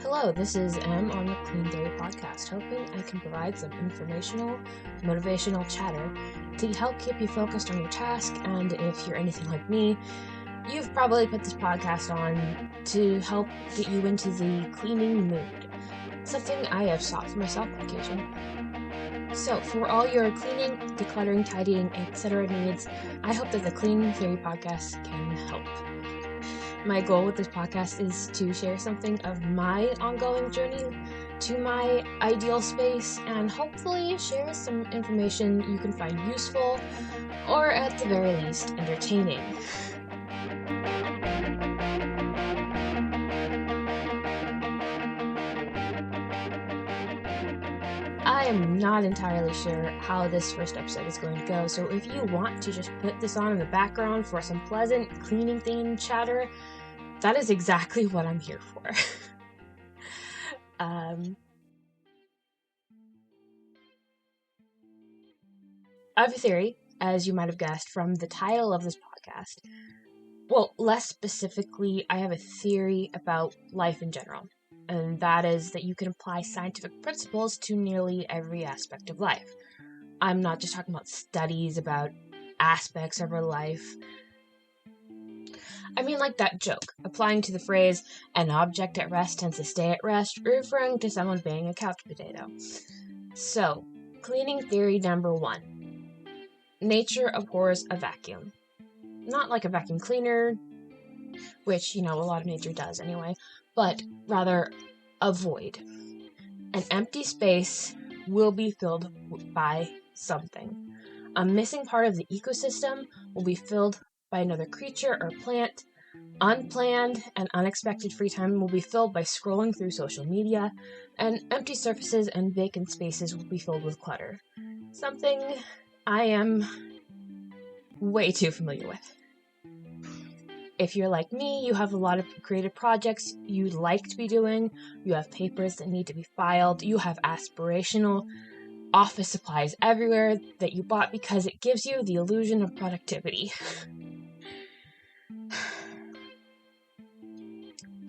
Hello, this is M on the Clean Theory podcast, hoping I can provide some informational, motivational chatter to help keep you focused on your task, and if you're anything like me, you've probably put this podcast on to help get you into the cleaning mood, something I have sought for myself on occasion. So, for all your cleaning, decluttering, tidying, etc. needs, I hope that the Clean Theory podcast can help. My goal with this podcast is to share something of my ongoing journey to my ideal space and hopefully share some information you can find useful or at the very least entertaining. I am not entirely sure how this first episode is going to go, so if you want to just put this on in the background for some pleasant cleaning themed chatter, that is exactly what I'm here for. I have a theory, as you might have guessed from the title of this podcast. Well, less specifically, I have a theory about life in general, and that is that you can apply scientific principles to nearly every aspect of life. I'm not just talking about studies about aspects of our life. I mean like that joke, applying to the phrase, an object at rest tends to stay at rest, referring to someone being a couch potato. So, cleaning theory number 1. Nature abhors a vacuum. Not like a vacuum cleaner, which, a lot of nature does anyway, but rather a void. An empty space will be filled by something. A missing part of the ecosystem will be filled by another creature or plant. Unplanned and unexpected free time will be filled by scrolling through social media, and empty surfaces and vacant spaces will be filled with clutter. Something I am way too familiar with. If you're like me, you have a lot of creative projects you'd like to be doing, you have papers that need to be filed, you have aspirational office supplies everywhere that you bought because it gives you the illusion of productivity.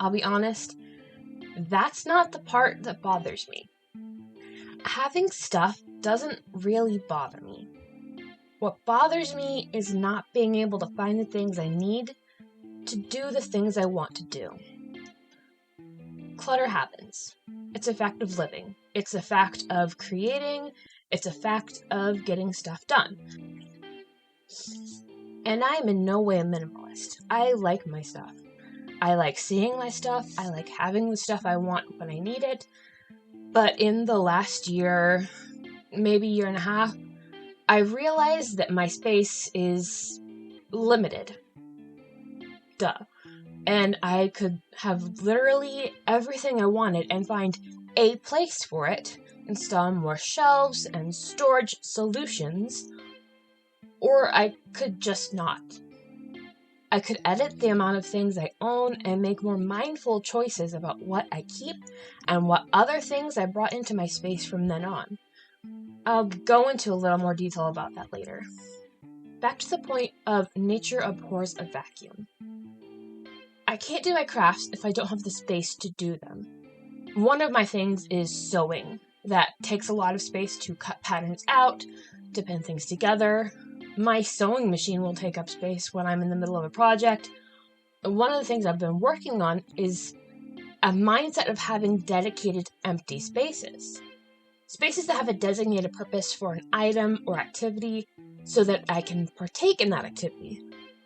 I'll be honest, that's not the part that bothers me. Having stuff doesn't really bother me. What bothers me is not being able to find the things I need to do the things I want to do. Clutter happens. It's a fact of living. It's a fact of creating. It's a fact of getting stuff done. And I'm in no way a minimalist. I like my stuff. I like seeing my stuff. I like having the stuff I want when I need it. But in the last year, maybe year and a half, I realized that my space is limited. Duh. And I could have literally everything I wanted and find a place for it, install more shelves and storage solutions, or I could just not. I could edit the amount of things I own and make more mindful choices about what I keep and what other things I brought into my space from then on. I'll go into a little more detail about that later. Back to the point of nature abhors a vacuum. I can't do my crafts if I don't have the space to do them. One of my things is sewing. That takes a lot of space to cut patterns out, to pin things together. My sewing machine will take up space when I'm in the middle of a project. One of the things I've been working on is a mindset of having dedicated empty spaces. Spaces that have a designated purpose for an item or activity so that I can partake in that activity.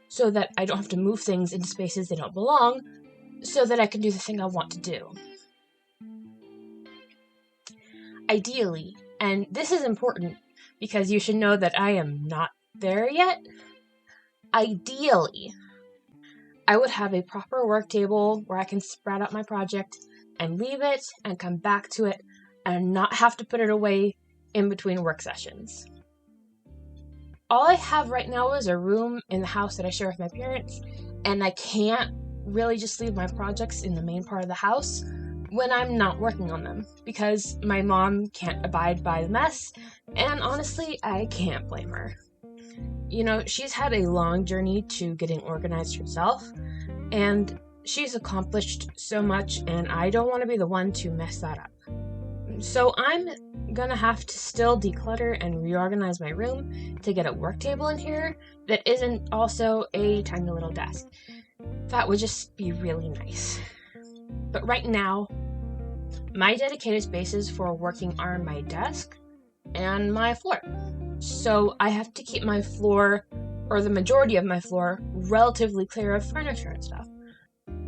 So that I don't have to move things into spaces they don't belong, so that I can do the thing I want to do. Ideally, and this is important because you should know that I am not there yet, ideally, I would have a proper work table where I can spread out my project and leave it and come back to it and not have to put it away in between work sessions. All I have right now is a room in the house that I share with my parents, and I can't really just leave my projects in the main part of the house when I'm not working on them, because my mom can't abide by the mess, and honestly, I can't blame her. You know, she's had a long journey to getting organized herself, and she's accomplished so much, and I don't want to be the one to mess that up. So I'm gonna have to still declutter and reorganize my room to get a work table in here that isn't also a tiny little desk. That would just be really nice. But right now, my dedicated spaces for working are my desk and my floor. So I have to keep my floor, or the majority of my floor, relatively clear of furniture and stuff,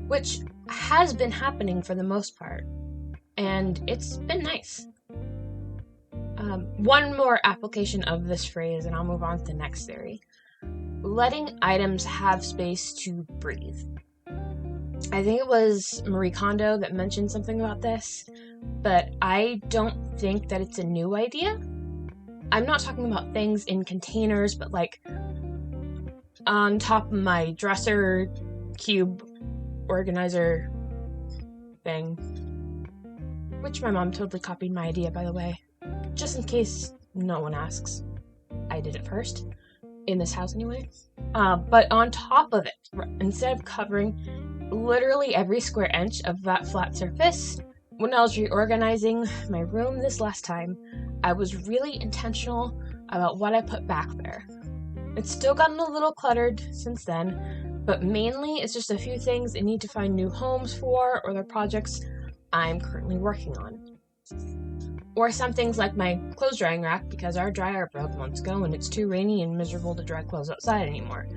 which has been happening for the most part, and it's been nice. One more application of this phrase, and I'll move on to the next theory. Letting items have space to breathe. I think it was Marie Kondo that mentioned something about this, but I don't think that it's a new idea. I'm not talking about things in containers, but like on top of my dresser cube organizer thing, which my mom totally copied my idea, by the way, just in case no one asks. I did it first, in this house anyway. But on top of it, instead of covering literally every square inch of that flat surface, when I was reorganizing my room this last time, I was really intentional about what I put back there. It's still gotten a little cluttered since then, but mainly it's just a few things I need to find new homes for, or the projects I'm currently working on. Or some things like my clothes drying rack, because our dryer broke months ago and it's too rainy and miserable to dry clothes outside anymore.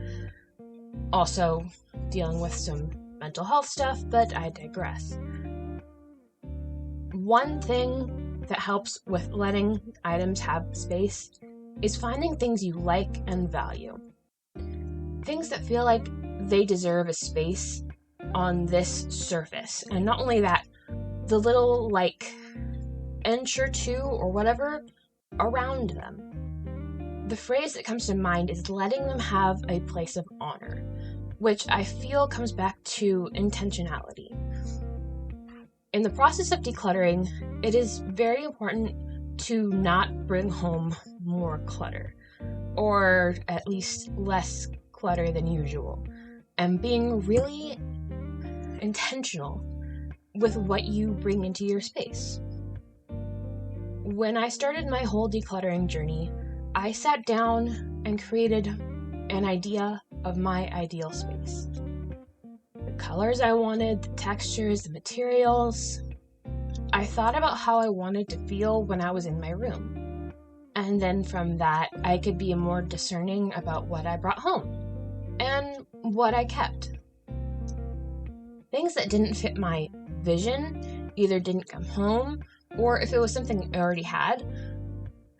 Also dealing with some mental health stuff, but I digress. One thing that helps with letting items have space is finding things you like and value. Things that feel like they deserve a space on this surface. And not only that, the little like inch or two or whatever around them. The phrase that comes to mind is letting them have a place of honor, which I feel comes back to intentionality. In the process of decluttering, it is very important to not bring home more clutter, or at least less clutter than usual, and being really intentional with what you bring into your space. When I started my whole decluttering journey, I sat down and created an idea of my ideal space. The colors I wanted, the textures, the materials. I thought about how I wanted to feel when I was in my room. And then from that, I could be more discerning about what I brought home and what I kept. Things that didn't fit my vision either didn't come home, or if it was something I already had,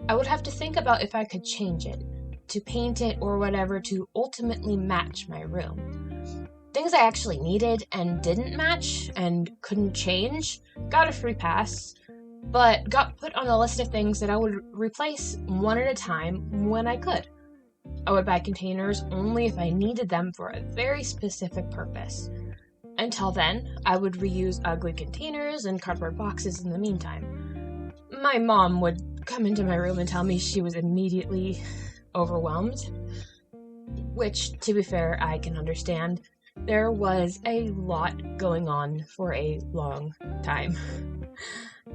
I would have to think about if I could change it, to paint it or whatever to ultimately match my room. Things I actually needed and didn't match and couldn't change got a free pass, but got put on a list of things that I would replace one at a time when I could. I would buy containers only if I needed them for a very specific purpose. Until then, I would reuse ugly containers and cardboard boxes in the meantime. My mom would come into my room and tell me she was immediately overwhelmed, which, to be fair, I can understand. There was a lot going on for a long time.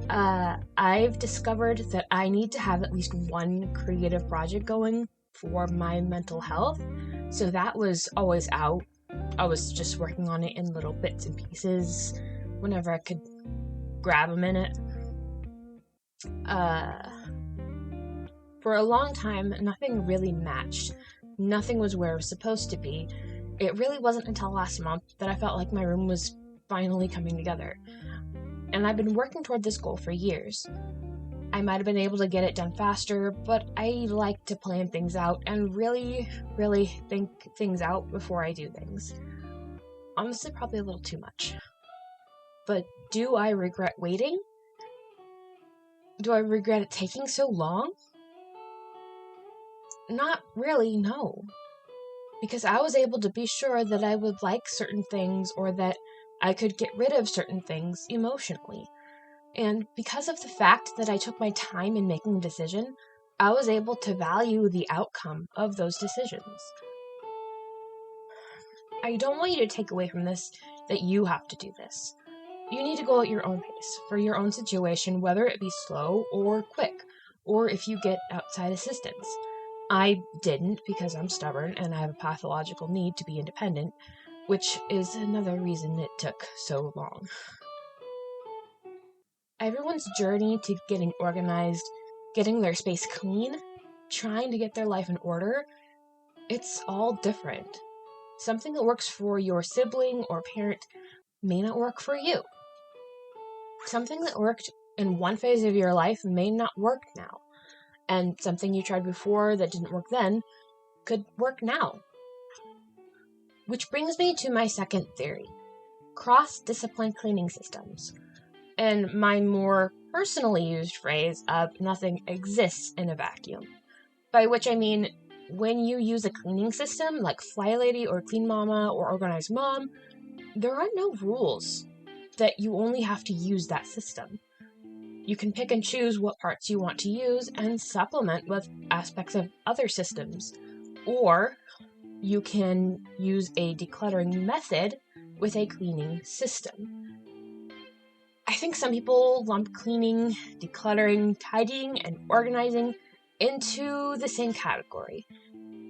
I've discovered that I need to have at least one creative project going for my mental health, so that was always out. I was just working on it in little bits and pieces whenever I could grab a minute. For a long time, nothing really matched. Nothing was where it was supposed to be. It really wasn't until last month that I felt like my room was finally coming together. And I've been working toward this goal for years. I might have been able to get it done faster, but I like to plan things out and really think things out before I do things. Honestly, probably a little too much. But do I regret waiting? Do I regret it taking so long? Not really, no. Because I was able to be sure that I would like certain things or that I could get rid of certain things emotionally. And because of the fact that I took my time in making a decision, I was able to value the outcome of those decisions. I don't want you to take away from this that you have to do this. You need to go at your own pace for your own situation, whether it be slow or quick, or if you get outside assistance. I didn't because I'm stubborn and I have a pathological need to be independent, which is another reason it took so long. Everyone's journey to getting organized, getting their space clean, trying to get their life in order, it's all different. Something that works for your sibling or parent may not work for you. Something that worked in one phase of your life may not work now. And something you tried before that didn't work then could work now. Which brings me to my second theory, cross-discipline cleaning systems. And my more personally used phrase of nothing exists in a vacuum. By which I mean, when you use a cleaning system like Fly Lady or Clean Mama or Organized Mom, there are no rules that you only have to use that system. You can pick and choose what parts you want to use and supplement with aspects of other systems. Or you can use a decluttering method with a cleaning system. I think some people lump cleaning, decluttering, tidying, and organizing into the same category.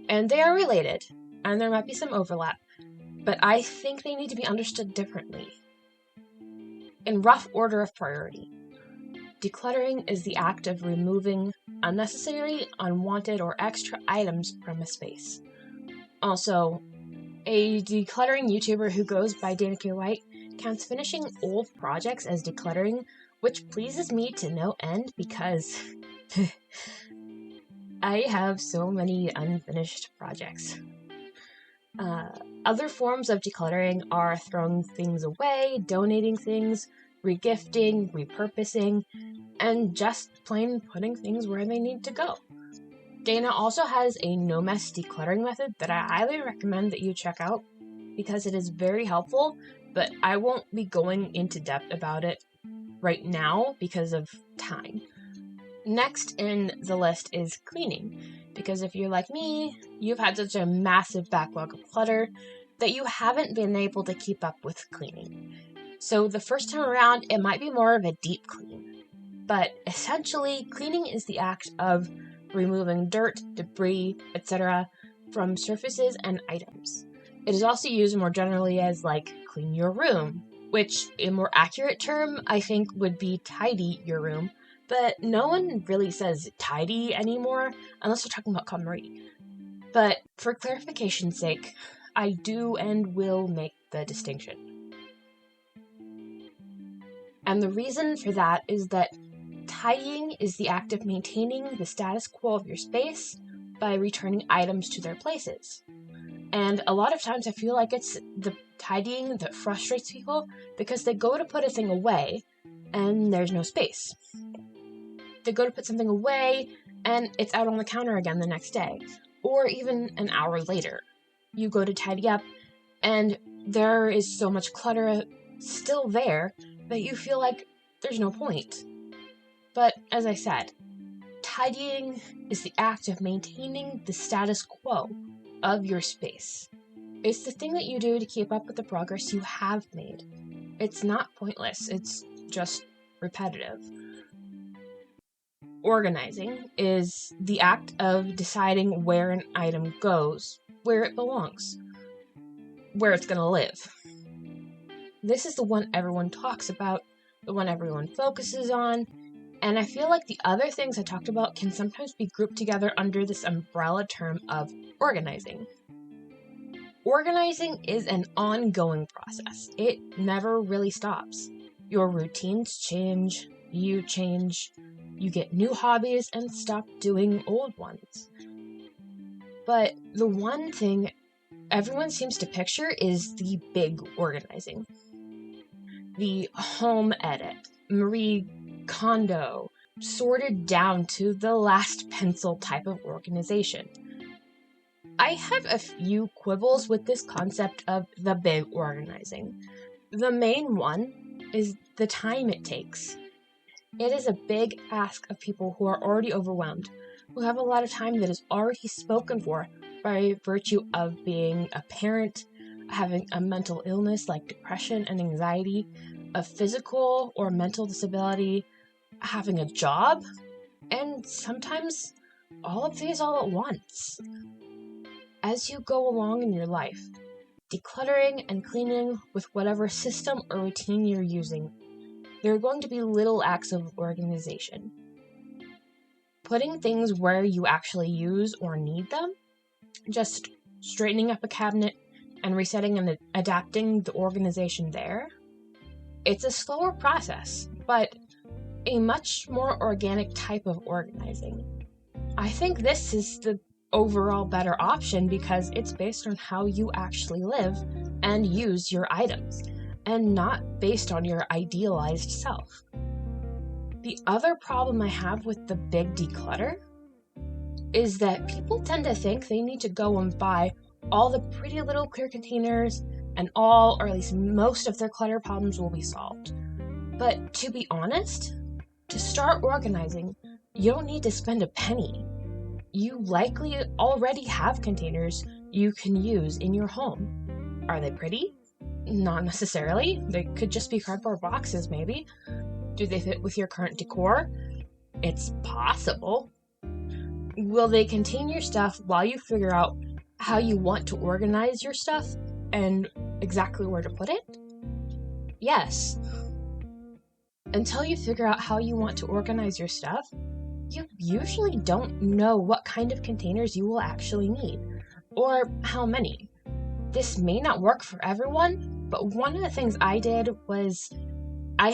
And they are related, and there might be some overlap, but I think they need to be understood differently. In rough order of priority, decluttering is the act of removing unnecessary, unwanted, or extra items from a space. Also, a decluttering YouTuber who goes by Dana K. White counts finishing old projects as decluttering, which pleases me to no end because I have so many unfinished projects. Other forms of decluttering are throwing things away, donating things, regifting, repurposing, and just plain putting things where they need to go. Dana also has a no-mess decluttering method that I highly recommend that you check out because it is very helpful, but I won't be going into depth about it right now because of time. Next in the list is cleaning, because if you're like me, you've had such a massive backlog of clutter that you haven't been able to keep up with cleaning. So the first time around, it might be more of a deep clean. But essentially, cleaning is the act of removing dirt, debris, etc. from surfaces and items. It is also used more generally as like clean your room, which a more accurate term I think would be tidy your room, but no one really says tidy anymore unless we're talking about KonMari. But for clarification's sake, I do and will make the distinction. And the reason for that is that tidying is the act of maintaining the status quo of your space by returning items to their places. And a lot of times I feel like it's the tidying that frustrates people because they go to put a thing away and there's no space. They go to put something away and it's out on the counter again the next day, or even an hour later. You go to tidy up and there is so much clutter still there that you feel like there's no point. But as I said, tidying is the act of maintaining the status quo of your space. It's the thing that you do to keep up with the progress you have made. It's not pointless, it's just repetitive. Organizing is the act of deciding where an item goes, where it belongs, where it's going to live. This is the one everyone talks about, the one everyone focuses on, and I feel like the other things I talked about can sometimes be grouped together under this umbrella term of organizing. Organizing is an ongoing process. It never really stops. Your routines change, you get new hobbies and stop doing old ones. But the one thing everyone seems to picture is the big organizing. The home edit, Marie Kondo, sorted down to the last pencil type of organization. I have a few quibbles with this concept of the big organizing. The main one is the time it takes. It is a big ask of people who are already overwhelmed, who have a lot of time that is already spoken for by virtue of being a parent, having a mental illness like depression and anxiety, a physical or mental disability, having a job, and sometimes all of these all at once. As you go along in your life, decluttering and cleaning with whatever system or routine you're using, there are going to be little acts of organization. Putting things where you actually use or need them, just straightening up a cabinet and resetting and adapting the organization there. It's a slower process, but a much more organic type of organizing. I think this is the overall better option because it's based on how you actually live and use your items, and not based on your idealized self. The other problem I have with the big declutter is that people tend to think they need to go and buy all the pretty little clear containers and all, or at least most of their clutter problems will be solved. But to be honest, to start organizing, you don't need to spend a penny. You likely already have containers you can use in your home. Are they pretty? Not necessarily. They could just be cardboard boxes, maybe. Do they fit with your current decor? It's possible. Will they contain your stuff while you figure out how you want to organize your stuff and exactly where to put it? Yes. Until you figure out how you want to organize your stuff, you usually don't know what kind of containers you will actually need, or how many. This may not work for everyone, but one of the things I did was I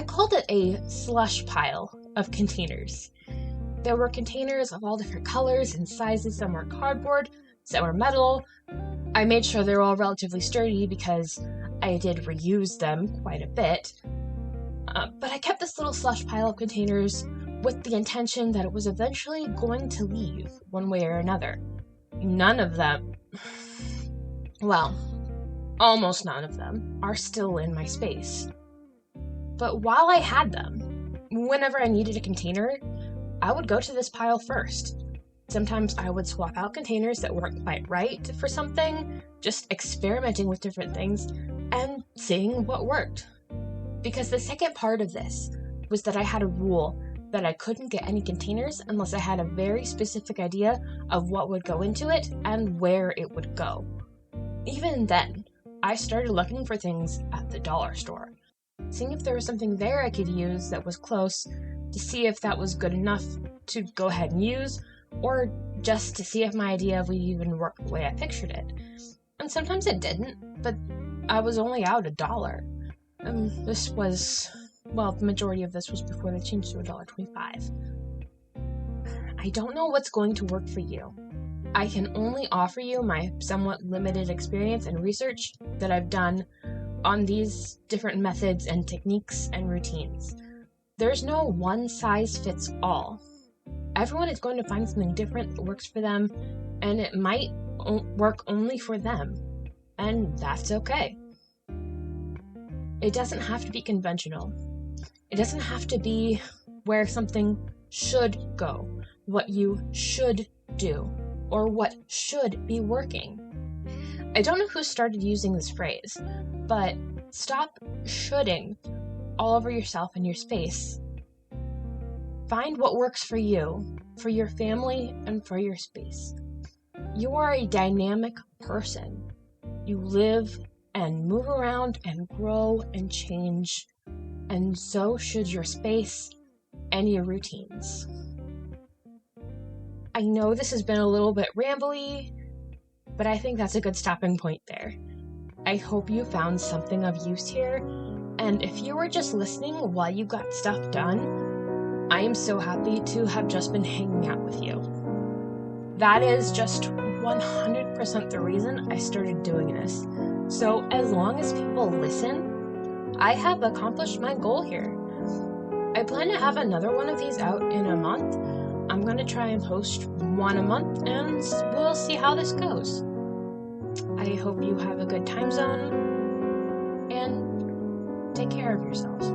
called it a slush pile of containers. There were containers of all different colors and sizes. Some were cardboard, some were metal. I made sure they were all relatively sturdy because I did reuse them quite a bit. But I kept this little slush pile of containers with the intention that it was eventually going to leave one way or another. None of them, well, almost none of them, are still in my space. But while I had them, whenever I needed a container, I would go to this pile first. Sometimes I would swap out containers that weren't quite right for something, just experimenting with different things and seeing what worked. Because the second part of this was that I had a rule that I couldn't get any containers unless I had a very specific idea of what would go into it and where it would go. Even then, I started looking for things at the dollar store, seeing if there was something there I could use that was close, to see if that was good enough to go ahead and use, or just to see if my idea would even work the way I pictured it. And sometimes it didn't, but I was only out $1. This was, well, the majority of this was before they changed to $1.25. I don't know what's going to work for you. I can only offer you my somewhat limited experience and research that I've done on these different methods and techniques and routines. There's no one size fits all. Everyone is going to find something different that works for them, and it might work only for them, and that's okay. It doesn't have to be conventional. It doesn't have to be where something should go, what you should do, or what should be working. I don't know who started using this phrase, but stop shoulding all over yourself and your space. Find what works for you, for your family, and for your space. You are a dynamic person. You live and move around and grow and change, and so should your space and your routines. I know this has been a little bit rambly, but I think that's a good stopping point there. I hope you found something of use here, and if you were just listening while you got stuff done, I am so happy to have just been hanging out with you. That is just 100% the reason I started doing this. So as long as people listen, I have accomplished my goal here. I plan to have another one of these out in a month. I'm going to try and post one a month, and we'll see how this goes. I I hope you have a good time zone, and take care of yourselves.